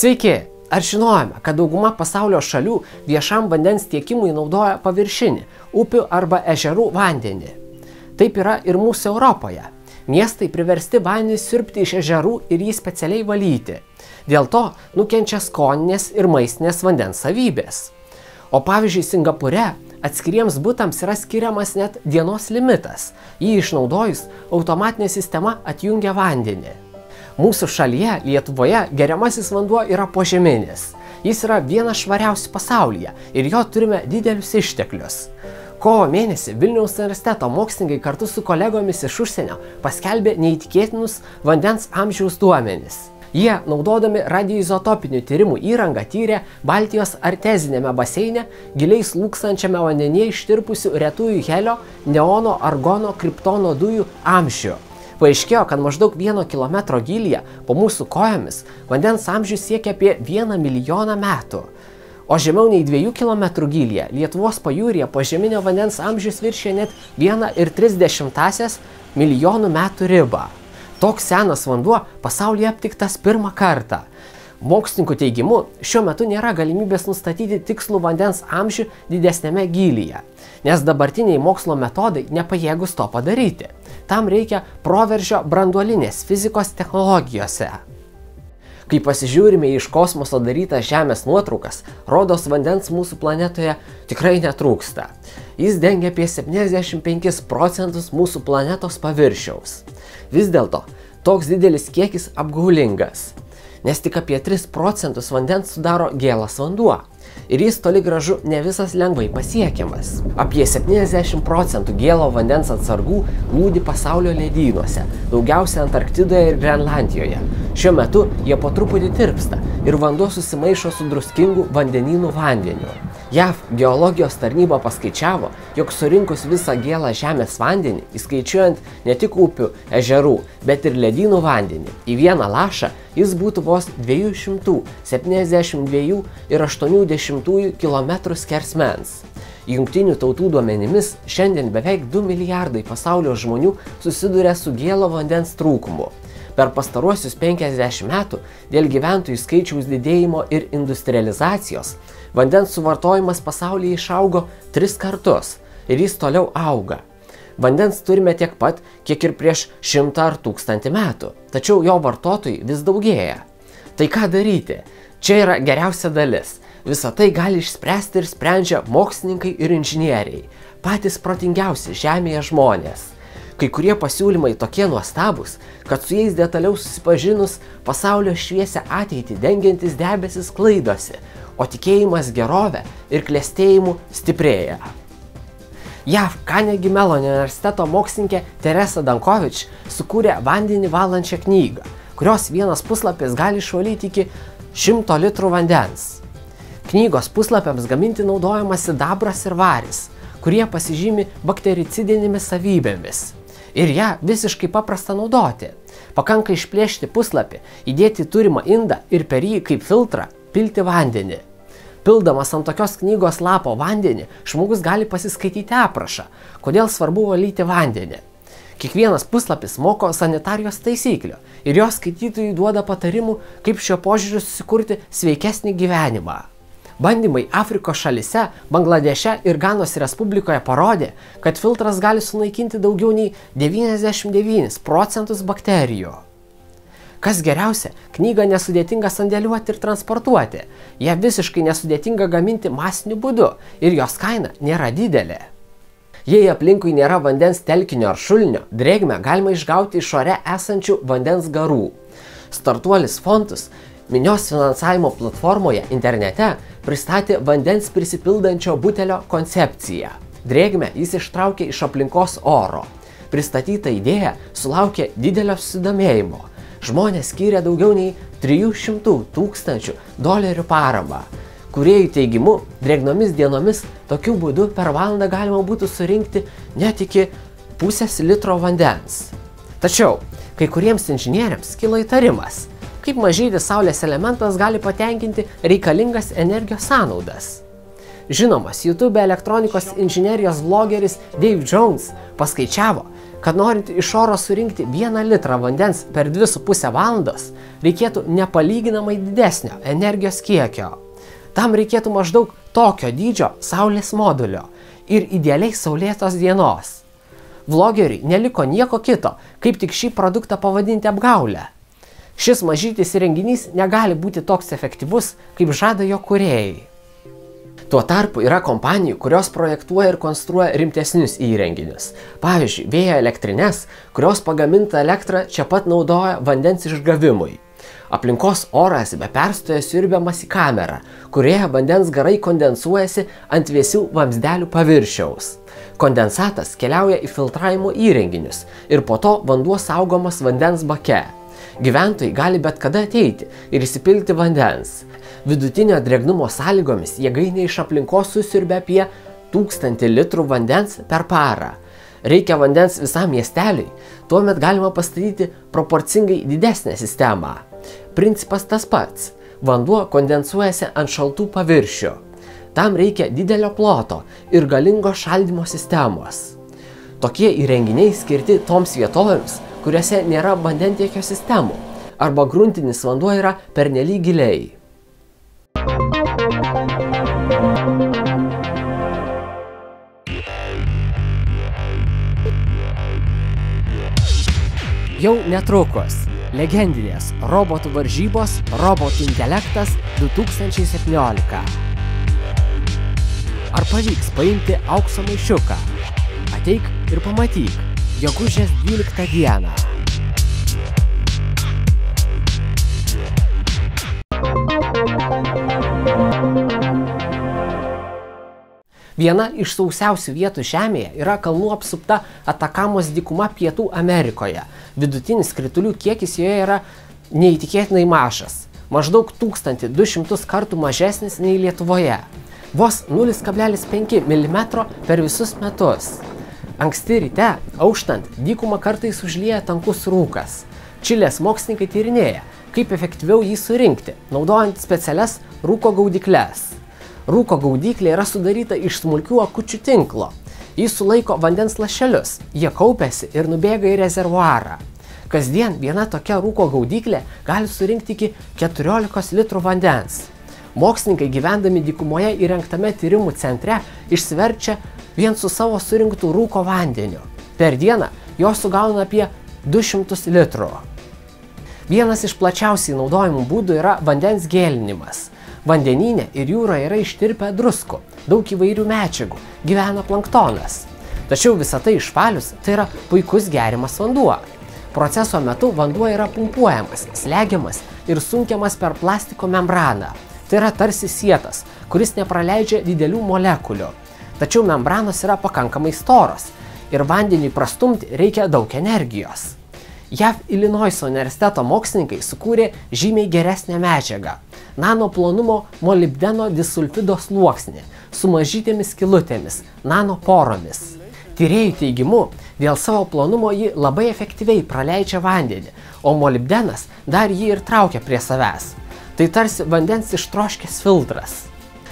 Sveiki! Ar žinojame, kad dauguma pasaulio šalių viešam vandens tiekimui naudoja paviršinį, upių arba ežerų vandenį? Taip yra ir mūsų Europoje. Miestai priversti vandenį siurbti iš ežerų ir jį specialiai valyti. Dėl to nukenčia skoninės ir maistinės vandens savybės. O pavyzdžiui, Singapūre atskiriems butams yra skiriamas net dienos limitas. Jį išnaudojus, automatinė sistema atjungia vandenį. Mūsų šalyje, Lietuvoje, geriamasis vanduo yra požeminis. Jis yra vienas švariausių pasaulyje ir jo turime didelius išteklius. Kovo mėnesį Vilniaus universiteto mokslininkai kartu su kolegomis iš užsienio paskelbė neįtikėtinus vandens amžiaus duomenis. Jie, naudodami radioizotopinių tyrimų įrangą, tyrė Baltijos artezinėme baseine giliai slūkstančiame vandenyje ištirpusių retųjų helio, neono, argono, kriptono dujų amžių. Paaiškėjo, kad maždaug 1 kilometro gylyje po mūsų kojomis vandens amžius siekia apie 1 milijoną metų. O žemiau nei 2 km gylyje Lietuvos pajūryje požeminio vandens amžius viršė net 1,3 milijonų metų ribą. Toks senas vanduo pasaulyje aptiktas pirmą kartą. Mokslininkų teigimu, šiuo metu nėra galimybės nustatyti tikslų vandens amžių didesnėme gylyje, nes dabartiniai mokslo metodai nepajėgus to padaryti. Tam reikia proveržio branduolinės fizikos technologijose. Kai pasižiūrime iš kosmoso darytas Žemės nuotraukas, rodos vandens mūsų planetoje tikrai netrūksta. Jis dengia apie 75% mūsų planetos paviršiaus. Vis dėlto, toks didelis kiekis apgaulingas, nes tik apie 3% vandens sudaro gėlas vanduo. Ir jis toli gražu ne visas lengvai pasiekiamas. Apie 70% gėlo vandens atsargų glūdi pasaulio ledynuose, daugiausia Antarktidoje ir Grenlandijoje. Šiuo metu jie po truputį tirpsta ir vanduo susimaišo su druskingu vandenynų vandeniu. JAV geologijos tarnyba paskaičiavo, jog surinkus visą gėlą žemės vandenį, įskaičiuojant ne tik upių, ežerų, bet ir ledynų vandenį, į vieną lašą jis būtų vos 272,8 km skersmens. Jungtinių tautų duomenimis šiandien beveik 2 milijardai pasaulio žmonių susiduria su gėlo vandens trūkumu. Per pastaruosius 50 metų dėl gyventojų skaičiaus didėjimo ir industrializacijos vandens suvartojimas pasaulyje išaugo 3 kartus ir jis toliau auga. Vandens turime tiek pat, kiek ir prieš 100 ar 1000 metų, tačiau jo vartotojai vis daugėja. Tai ką daryti? Čia yra geriausia dalis. Visą tai gali išspręsti ir sprendžia mokslininkai ir inžinieriai, patys protingiausi Žemėje žmonės. Kai kurie pasiūlymai tokie nuostabūs, kad su jais detaliau susipažinus pasaulio šviesią ateitį dengiantis debesis sklaidosi, o tikėjimas gerovę ir klestėjimu stiprėja. JAV Carnegie Mellon universiteto mokslininkė Teresa Dankovič sukūrė vandenį valančią knygą, kurios vienas puslapis gali išvalyti iki 100 litrų vandens. Knygos puslapiams gaminti naudojamas sidabras ir varis, kurie pasižymi baktericidinėmis savybėmis. Ir ją visiškai paprasta naudoti. Pakanka išplėšti puslapį, įdėti turimą indą ir per jį kaip filtrą pilti vandenį. Pildamas ant tokios knygos lapo vandenį, žmogus gali pasiskaityti aprašą, kodėl svarbu valyti vandenį. Kiekvienas puslapis moko sanitarijos taisyklių ir jos skaitytojui duoda patarimų, kaip šiuo požiūriu susikurti sveikesnį gyvenimą. Bandymai Afrikos šalyse, Bangladeše ir Ganos Respublikoje parodė, kad filtras gali sunaikinti daugiau nei 99% bakterijų. Kas geriausia, knygą nesudėtinga sandėliuoti ir transportuoti. Ją visiškai nesudėtinga gaminti masiniu būdu ir jos kaina nėra didelė. Jei aplinkui nėra vandens telkinio ar šulinio, drėgmę galima išgauti iš ore esančių vandens garų. Startuolis Fontus minios finansavimo platformoje internete pristatė vandens prisipildančio butelio koncepciją. Drėgmę jis ištraukė iš aplinkos oro. Pristatyta idėja sulaukė didelio susidomėjimo. Žmonės skyrė daugiau nei 300 000 $ paramą. Kūrėjų teigimu, drėgnomis dienomis tokiu būdu per valandą galima būtų surinkti net iki 0,5 litro vandens. Tačiau, kai kuriems inžinieriams kilo įtarimas, kaip mažytis saulės elementas gali patenkinti reikalingas energijos sąnaudas. Žinomas YouTube elektronikos inžinerijos vlogeris Dave Jones paskaičiavo, kad norint iš oro surinkti 1 litrą vandens per 2,5 valandos, reikėtų nepalyginamai didesnio energijos kiekio. Tam reikėtų maždaug tokio dydžio saulės modulio ir idealiai saulėtos dienos. Vlogeriui neliko nieko kito, kaip tik šį produktą pavadinti apgaulę. Šis mažytis įrenginys negali būti toks efektyvus, kaip žada jo kūrėjai. Tuo tarpu yra kompanijų, kurios projektuoja ir konstruoja rimtesnius įrenginius. Pavyzdžiui, vėjo elektrines, kurios pagamintą elektrą čia pat naudoja vandens išgavimui. Aplinkos oras be perstojo siurbiamas į kamerą, kurioje vandens garai kondensuojasi ant vėsių vamzdelių paviršiaus. Kondensatas keliauja į filtravimo įrenginius ir po to vanduo saugomas vandens bake. Gyventojai gali bet kada ateiti ir įsipilti vandens. Vidutinio drėgnumo sąlygomis jėgainė iš aplinkos susiurbia apie 1000 litrų vandens per parą. Reikia vandens visam miesteliui, tuomet galima pastatyti proporcingai didesnę sistemą. Principas tas pats. Vanduo kondensuojasi ant šaltų paviršių. Tam reikia didelio ploto ir galingos šaldymo sistemos. Tokie įrenginiai skirti toms vietovėms, kuriuose nėra vandentiekio sistemų, arba gruntinis vanduo yra pernelyg giliai. Jau netrukus legendinės robotų varžybos Robotų intelektas 2017. Ar pavyks paimti aukso maišiuką? Ateik ir pamatyk, gegužės 12 dieną. Viena iš sausiausių vietų Žemėje yra kalnų apsupta Atakamos dykuma Pietų Amerikoje. Vidutinis kritulių kiekis joje yra neįtikėtinai mažas, maždaug 1200 kartų mažesnis nei Lietuvoje. Vos 0,5 mm per visus metus. Anksti ryte, auštant, dykumą kartais užlieja tankus rūkas. Čilės mokslininkai tyrinėja, kaip efektyviau jį surinkti, naudojant specialias rūko gaudykles. Rūko gaudyklė yra sudaryta iš smulkių akučių tinklo. Jis sulaiko vandens lašelius, jie kaupiasi ir nubėga į rezervuarą. Kasdien viena tokia rūko gaudyklė gali surinkti iki 14 litrų vandens. Mokslininkai gyvendami dykumoje įrengtame tyrimų centre išsiverčia vien su savo surinktų rūko vandeniu. Per dieną jos sugauna apie 200 litrų. Vienas iš plačiausiai naudojimų būdų yra vandens gėlinimas. Vandenyne ir jūroje yra ištirpę druskų, daug įvairių medžiagų, gyvena planktonas. Tačiau visą tai išvalius, tai yra puikus geriamas vanduo. Proceso metu vanduo yra pumpuojamas, slegiamas ir sunkiamas per plastiko membraną. Tai yra tarsi sietas, kuris nepraleidžia didelių molekulių. Tačiau membranos yra pakankamai storos ir vandeniui prastumti reikia daug energijos. JAV Ilinoiso universiteto mokslininkai sukūrė žymiai geresnę medžiagą – nanoplonumo molibdeno disulfido sluoksnį su mažytėmis skylutėmis, nanoporomis. Tyrėjų teigimu, dėl savo plonumo ji labai efektyviai praleidžia vandenį, o molibdenas dar jį ir traukia prie savęs. Tai tarsi vandens ištroškęs filtras.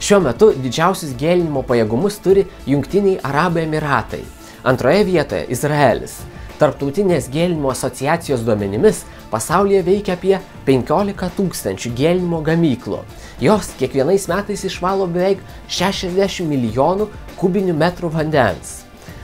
Šiuo metu didžiausius gėlinimo pajėgumus turi Jungtiniai Arabų Emyratai. Antroje vietoje Izraelis. Tarptautinės gėlinimo asociacijos duomenimis pasaulyje veikia apie 15 000 gėlinimo gamyklų. Jos kiekvienais metais išvalo beveik 60 milijonų kubinių metrų vandens.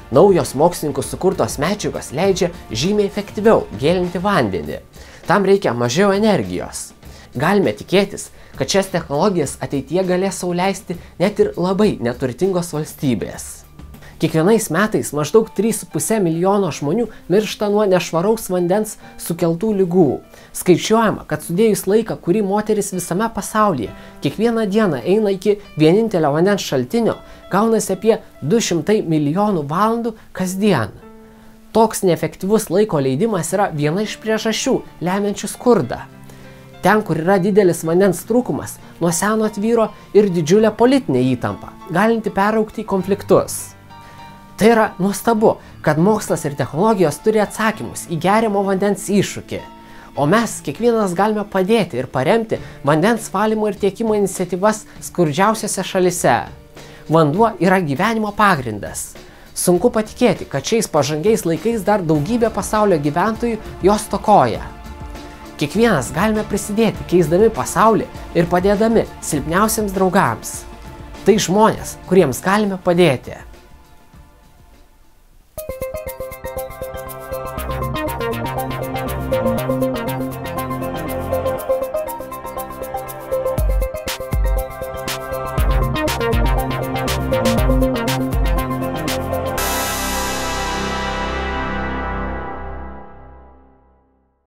Naujos mokslininkų sukurtos medžiagos leidžia žymiai efektyviau gėlinti vandenį. Tam reikia mažiau energijos. Galime tikėtis, kad šias technologijas ateityje galės sau leisti net ir labai neturtingos valstybės. Kiekvienais metais maždaug 3,5 milijono žmonių miršta nuo nešvaraus vandens sukeltų ligų. Skaičiuojama, kad sudėjus laiką, kurį moteris visame pasaulyje kiekvieną dieną eina iki vienintelio vandens šaltinio, gaunasi apie 200 milijonų valandų kasdien. Toks neefektyvus laiko leidimas yra viena iš priežasčių lemiančių skurdą. Ten, kur yra didelis vandens trūkumas, nuo seno tvyro ir didžiulė politinė įtampa, galinti peraugti į konfliktus. Tai yra nuostabu, kad mokslas ir technologijos turi atsakymus į geriamo vandens iššūkį, o mes kiekvienas galime padėti ir paremti vandens valymo ir tiekimo iniciatyvas skurdžiausiose šalise. Vanduo yra gyvenimo pagrindas. Sunku patikėti, kad šiais pažangiais laikais dar daugybė pasaulio gyventojų jos stokoja. Kiekvienas galime prisidėti, keisdami pasaulį ir padėdami silpniausiams draugams. Tai žmonės, kuriems galime padėti.